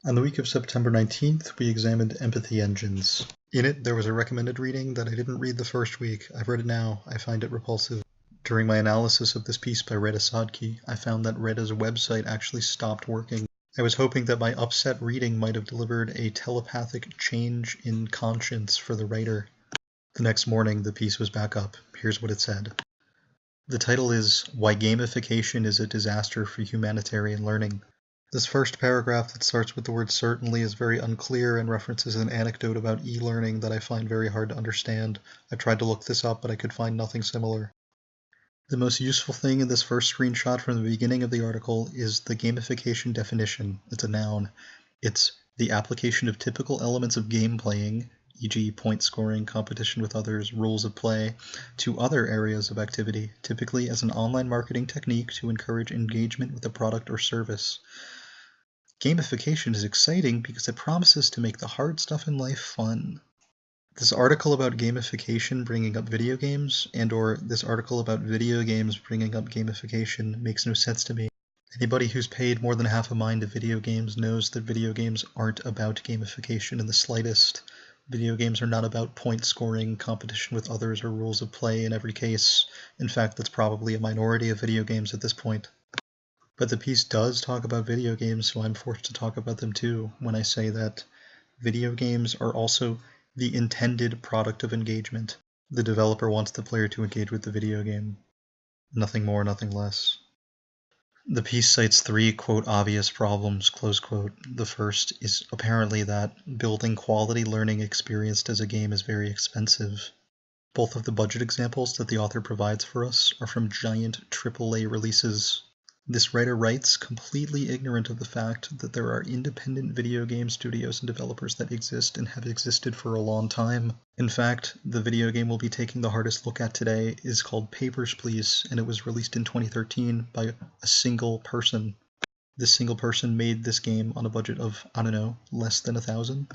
On the week of September 19th, we examined empathy engines. In it, there was a recommended reading that I didn't read the first week. I've read it now. I find it repulsive. During my analysis of this piece by Reda Sadki, I found that Reda's website actually stopped working. I was hoping that my upset reading might have delivered a telepathic change in conscience for the writer. The next morning, the piece was back up. Here's what it said. The title is Why Gamification is a Disaster for Humanitarian Learning. This first paragraph that starts with the word certainly is very unclear and references an anecdote about e-learning that I find very hard to understand. I tried to look this up, but I could find nothing similar. The most useful thing in this first screenshot from the beginning of the article is the gamification definition. It's a noun. It's the application of typical elements of game playing, e.g. point scoring, competition with others, rules of play, to other areas of activity, typically as an online marketing technique to encourage engagement with a product or service. Gamification is exciting because it promises to make the hard stuff in life fun. This article about gamification bringing up video games, and/or this article about video games bringing up gamification makes no sense to me. Anybody who's paid more than half a mind to video games knows that video games aren't about gamification in the slightest. Video games are not about point scoring, competition with others, or rules of play in every case. In fact, that's probably a minority of video games at this point. But the piece does talk about video games, so I'm forced to talk about them too when I say that video games are also the intended product of engagement. The developer wants the player to engage with the video game. Nothing more, nothing less. The piece cites three, quote, obvious problems, close quote. The first is apparently that building quality learning experienced as a game is very expensive. Both of the budget examples that the author provides for us are from giant AAA releases. This writer writes completely ignorant of the fact that there are independent video game studios and developers that exist and have existed for a long time. In fact, the video game we'll be taking the hardest look at today is called Papers, Please, and it was released in 2013 by a single person. This single person made this game on a budget of, I don't know, less than $1,000.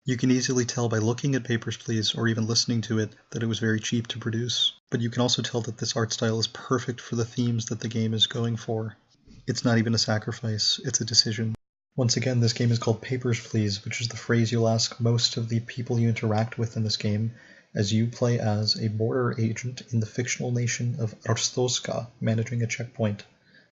You can easily tell by looking at Papers, Please, or even listening to it, that it was very cheap to produce. But you can also tell that this art style is perfect for the themes that the game is going for. It's not even a sacrifice, it's a decision. Once again, this game is called Papers, Please, which is the phrase you'll ask most of the people you interact with in this game, as you play as a border agent in the fictional nation of Arstoska, managing a checkpoint.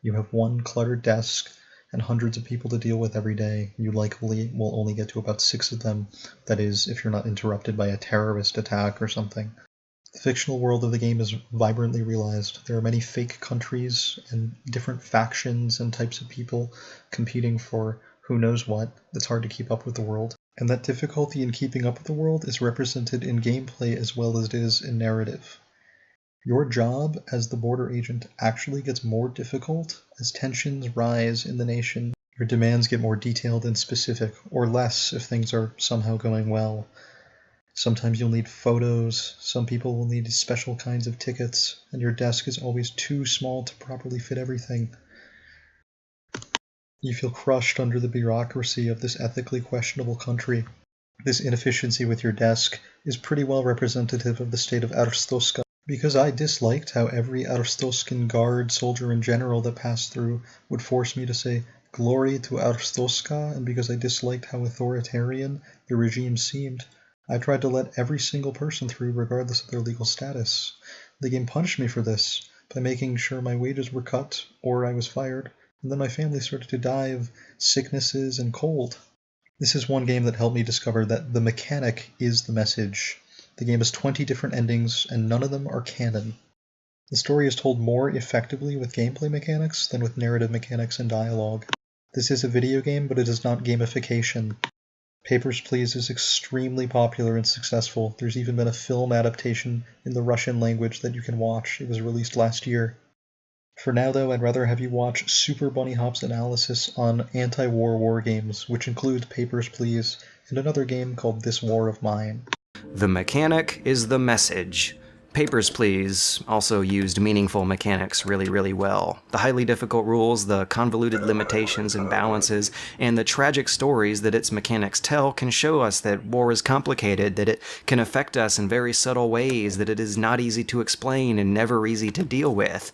You have one cluttered desk and hundreds of people to deal with every day. You likely will only get to about 6 of them, that is, if you're not interrupted by a terrorist attack or something. The fictional world of the game is vibrantly realized. There are many fake countries and different factions and types of people competing for who knows what. It's hard to keep up with the world. And that difficulty in keeping up with the world is represented in gameplay as well as it is in narrative. Your job as the border agent actually gets more difficult as tensions rise in the nation. Your demands get more detailed and specific, or less if things are somehow going well. Sometimes you'll need photos, some people will need special kinds of tickets, and your desk is always too small to properly fit everything. You feel crushed under the bureaucracy of this ethically questionable country. This inefficiency with your desk is pretty well representative of the state of Arstoska, because I disliked how every Arstoskan guard, soldier, and general that passed through would force me to say, "Glory to Arstoska," and because I disliked how authoritarian the regime seemed, I tried to let every single person through regardless of their legal status. The game punished me for this by making sure my wages were cut or I was fired, and then my family started to die of sicknesses and cold. This is one game that helped me discover that the mechanic is the message. The game has 20 different endings, and none of them are canon. The story is told more effectively with gameplay mechanics than with narrative mechanics and dialogue. This is a video game, but it is not gamification. Papers, Please is extremely popular and successful. There's even been a film adaptation in the Russian language that you can watch. It was released last year. For now, though, I'd rather have you watch SuperBunnyHop's analysis on anti-war war games, which includes Papers, Please, and another game called This War of Mine. The mechanic is the message. Papers, Please also used meaningful mechanics really well. The highly difficult rules, the convoluted limitations and balances, and the tragic stories that its mechanics tell can show us that war is complicated, that it can affect us in very subtle ways, that it is not easy to explain and never easy to deal with.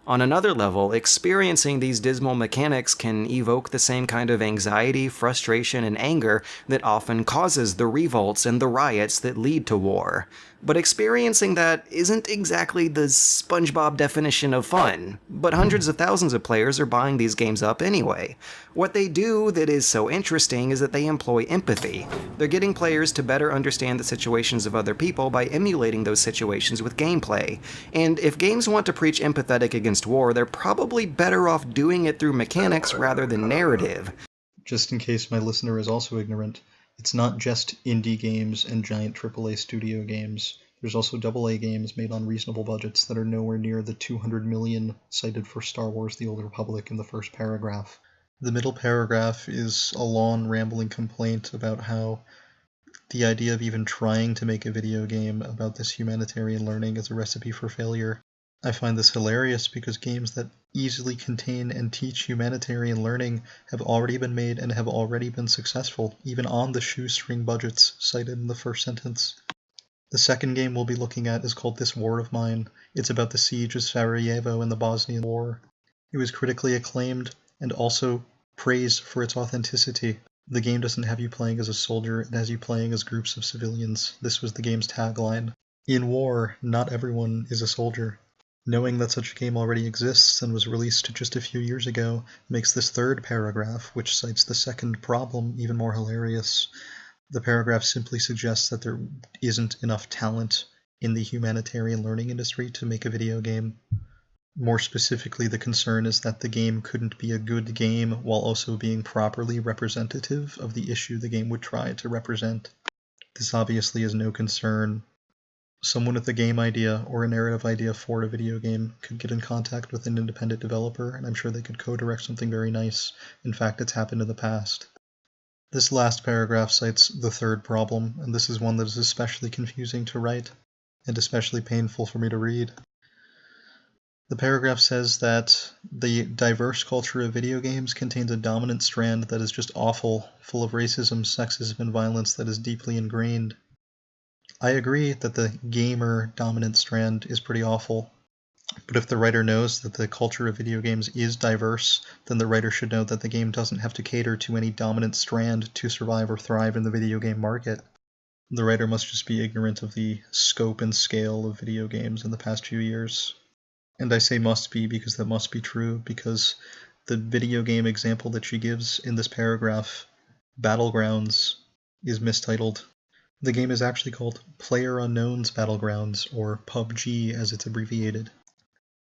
On another level, experiencing these dismal mechanics can evoke the same kind of anxiety, frustration, and anger that often causes the revolts and the riots that lead to war. But experiencing that isn't exactly the SpongeBob definition of fun, but hundreds of thousands of players are buying these games up anyway. What they do that is so interesting is that they employ empathy. They're getting players to better understand the situations of other people by emulating those situations with gameplay. And if games want to preach empathetic against war, they're probably better off doing it through mechanics rather than narrative. Just in case my listener is also ignorant, it's not just indie games and giant AAA studio games. There's also AA games made on reasonable budgets that are nowhere near the 200 million cited for Star Wars The Old Republic in the first paragraph. The middle paragraph is a long, rambling complaint about how the idea of even trying to make a video game about this humanitarian learning is a recipe for failure. I find this hilarious because games that easily contain and teach humanitarian learning have already been made and have already been successful, even on the shoestring budgets cited in the first sentence. The second game we'll be looking at is called This War of Mine. It's about the siege of Sarajevo in the Bosnian War. It was critically acclaimed and also praised for its authenticity. The game doesn't have you playing as a soldier, it has you playing as groups of civilians. This was the game's tagline. In war, not everyone is a soldier. Knowing that such a game already exists and was released just a few years ago makes this third paragraph, which cites the second problem, even more hilarious. The paragraph simply suggests that there isn't enough talent in the humanitarian learning industry to make a video game. More specifically, the concern is that the game couldn't be a good game while also being properly representative of the issue the game would try to represent. This obviously is no concern. Someone with a game idea or a narrative idea for a video game could get in contact with an independent developer, and I'm sure they could co-direct something very nice. In fact, it's happened in the past. This last paragraph cites the third problem, and this is one that is especially confusing to write, and especially painful for me to read. The paragraph says that the diverse culture of video games contains a dominant strand that is just awful, full of racism, sexism, and violence that is deeply ingrained. I agree that the gamer dominant strand is pretty awful, but if the writer knows that the culture of video games is diverse, then the writer should know that the game doesn't have to cater to any dominant strand to survive or thrive in the video game market. The writer must just be ignorant of the scope and scale of video games in the past few years. And I say must be because that must be true, because the video game example that she gives in this paragraph, Battlegrounds, is mistitled. The game is actually called PlayerUnknown's Battlegrounds, or PUBG as it's abbreviated.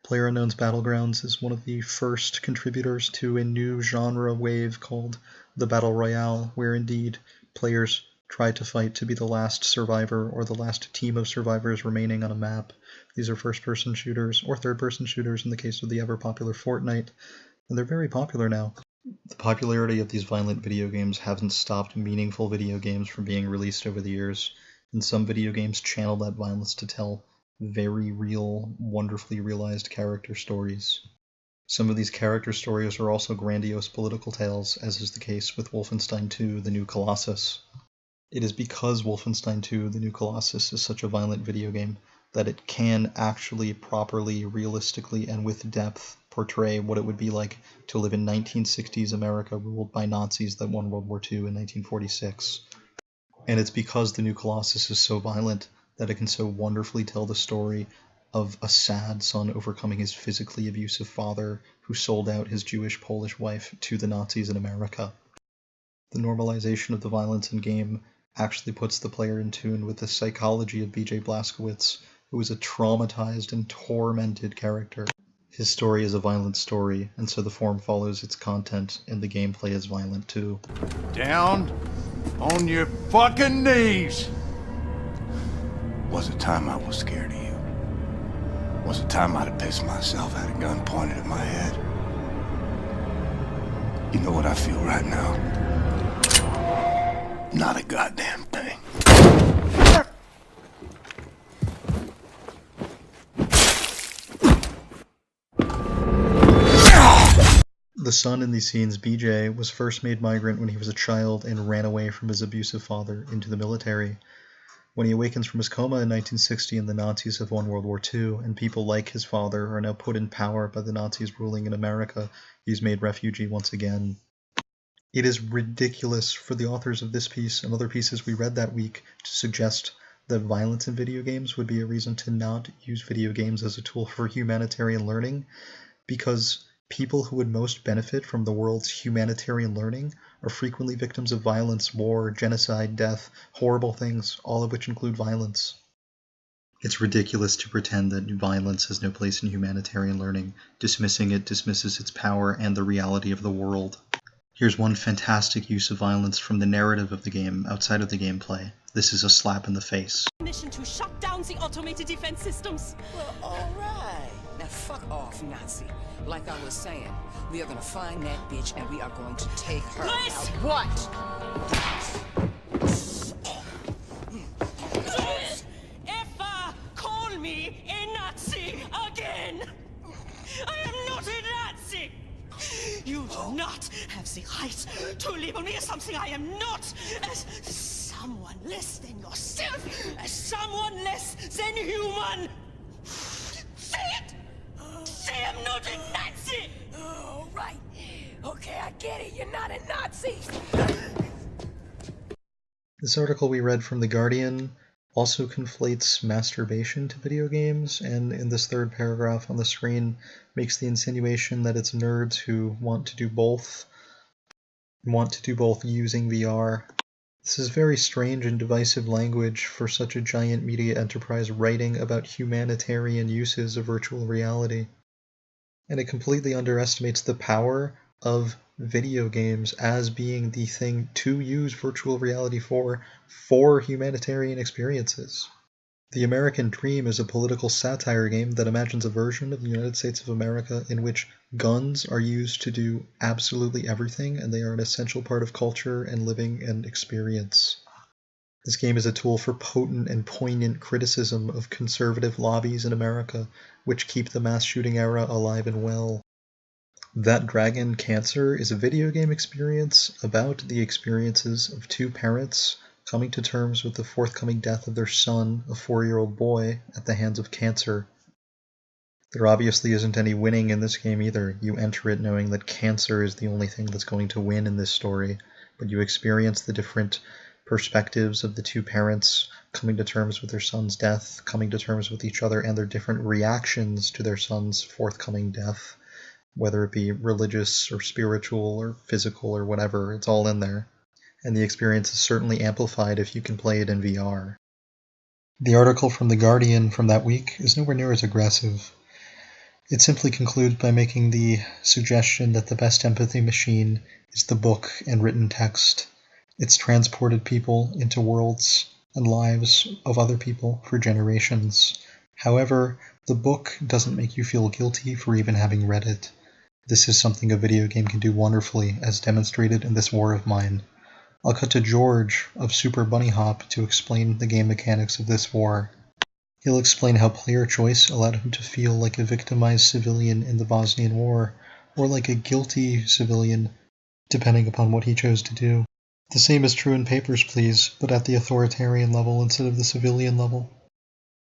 PlayerUnknown's Battlegrounds is one of the first contributors to a new genre wave called the Battle Royale, where indeed players try to fight to be the last survivor or the last team of survivors remaining on a map. These are first-person shooters, or third-person shooters in the case of the ever-popular Fortnite, and they're very popular now. The popularity of these violent video games hasn't stopped meaningful video games from being released over the years, and some video games channel that violence to tell very real, wonderfully realized character stories. Some of these character stories are also grandiose political tales, as is the case with Wolfenstein 2: The New Colossus. It is because Wolfenstein 2: The New Colossus is such a violent video game that it can actually properly, realistically, and with depth portray what it would be like to live in 1960s America ruled by Nazis that won World War II in 1946. And it's because The New Colossus is so violent that it can so wonderfully tell the story of a sad son overcoming his physically abusive father who sold out his Jewish Polish wife to the Nazis in America. The normalization of the violence in game actually puts the player in tune with the psychology of B.J. Blazkowicz, who is a traumatized and tormented character. His story is a violent story, and so the form follows its content, and the gameplay is violent too. Down on your fucking knees! Was it time I was scared of you? Was it time I'd have pissed myself, had a gun pointed at my head? You know what I feel right now? Not a goddamn thing. The son in these scenes, BJ, was first made migrant when he was a child and ran away from his abusive father into the military. When he awakens from his coma in 1960 and the Nazis have won World War II, and people like his father are now put in power by the Nazis ruling in America, he's made refugee once again. It is ridiculous for the authors of this piece and other pieces we read that week to suggest that violence in video games would be a reason to not use video games as a tool for humanitarian learning, because people who would most benefit from the world's humanitarian learning are frequently victims of violence, war, genocide, death, horrible things, all of which include violence. It's ridiculous to pretend that violence has no place in humanitarian learning. Dismissing it dismisses its power and the reality of the world. Here's one fantastic use of violence from the narrative of the game outside of the gameplay. This is a slap in the face. Mission to shut down the automated defense systems. Well, all right. Now fuck off, Nazi. Like I was saying, we are gonna find that bitch and we are going to take her Luis! out. What? Ever call me a Nazi again? I am not a Nazi! You do not have the right to label me as something I am not, as someone less than yourself, as someone less than human. Say it! Say I'm not a Nazi! All right. Okay, I get it. You're not a Nazi. This article we read from The Guardian also conflates masturbation to video games, and in this third paragraph on the screen makes the insinuation that it's nerds who want to do both using VR. This is very strange and divisive language for such a giant media enterprise writing about humanitarian uses of virtual reality. And it completely underestimates the power of video games as being the thing to use virtual reality for humanitarian experiences. The American Dream is a political satire game that imagines a version of the United States of America in which guns are used to do absolutely everything, and they are an essential part of culture and living and experience. This game is a tool for potent and poignant criticism of conservative lobbies in America, which keep the mass shooting era alive and well. That Dragon Cancer is a video game experience about the experiences of two parents coming to terms with the forthcoming death of their son, a 4-year-old boy, at the hands of cancer. There obviously isn't any winning in this game either. You enter it knowing that cancer is the only thing that's going to win in this story, but you experience the different perspectives of the two parents coming to terms with their son's death, coming to terms with each other, and their different reactions to their son's forthcoming death, whether it be religious or spiritual or physical or whatever. It's all in there. And the experience is certainly amplified if you can play it in VR. The article from The Guardian from that week is nowhere near as aggressive. It simply concludes by making the suggestion that the best empathy machine is the book and written text. It's transported people into worlds and lives of other people for generations. However, the book doesn't make you feel guilty for even having read it. This is something a video game can do wonderfully, as demonstrated in this war of mine. I'll cut to George of SuperBunnyHop to explain the game mechanics of this war. He'll explain how player choice allowed him to feel like a victimized civilian in the Bosnian War, or like a guilty civilian, depending upon what he chose to do. The same is true in Papers, Please, but at the authoritarian level instead of the civilian level.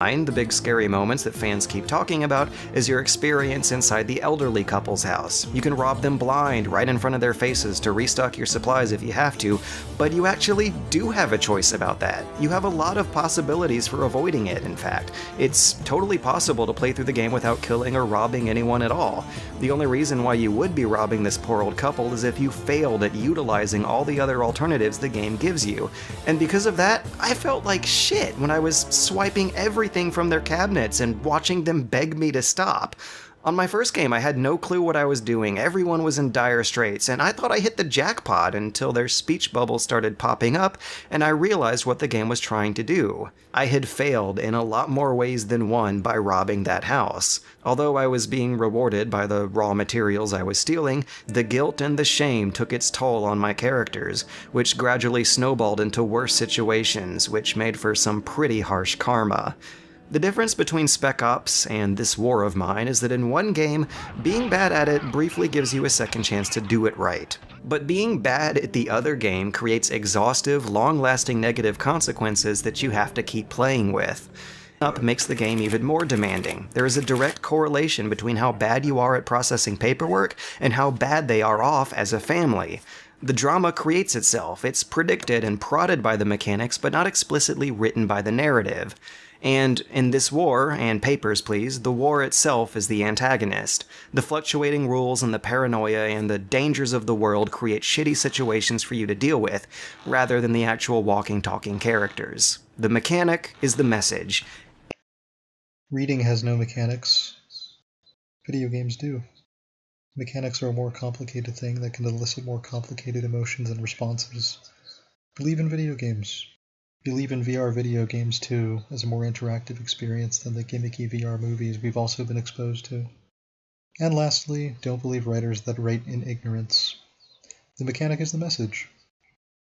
The big scary moments that fans keep talking about is your experience inside the elderly couple's house. You can rob them blind right in front of their faces to restock your supplies if you have to, but you actually do have a choice about that. You have a lot of possibilities for avoiding it, in fact. It's totally possible to play through the game without killing or robbing anyone at all. The only reason why you would be robbing this poor old couple is if you failed at utilizing all the other alternatives the game gives you. And because of that, I felt like shit when I was swiping everything from their cabinets and watching them beg me to stop. On my first game, I had no clue what I was doing. Everyone was in dire straits, and I thought I hit the jackpot until their speech bubbles started popping up, and I realized what the game was trying to do. I had failed in a lot more ways than one by robbing that house. Although I was being rewarded by the raw materials I was stealing, the guilt and the shame took its toll on my characters, which gradually snowballed into worse situations, which made for some pretty harsh karma. The difference between Spec Ops and this war of mine is that in one game, being bad at it briefly gives you a second chance to do it right. But being bad at the other game creates exhaustive, long-lasting negative consequences that you have to keep playing with. Up makes the game even more demanding. There is a direct correlation between how bad you are at processing paperwork and how bad they are off as a family. The drama creates itself. It's predicted and prodded by the mechanics, but not explicitly written by the narrative. And in this war, and Papers, Please, the war itself is the antagonist. The fluctuating rules and the paranoia and the dangers of the world create shitty situations for you to deal with, rather than the actual walking, talking characters. The mechanic is the message. Reading has no mechanics. Video games do. Mechanics are a more complicated thing that can elicit more complicated emotions and responses. Believe in video games. Believe in VR video games too, as a more interactive experience than the gimmicky VR movies we've also been exposed to. And lastly, don't believe writers that write in ignorance. The mechanic is the message.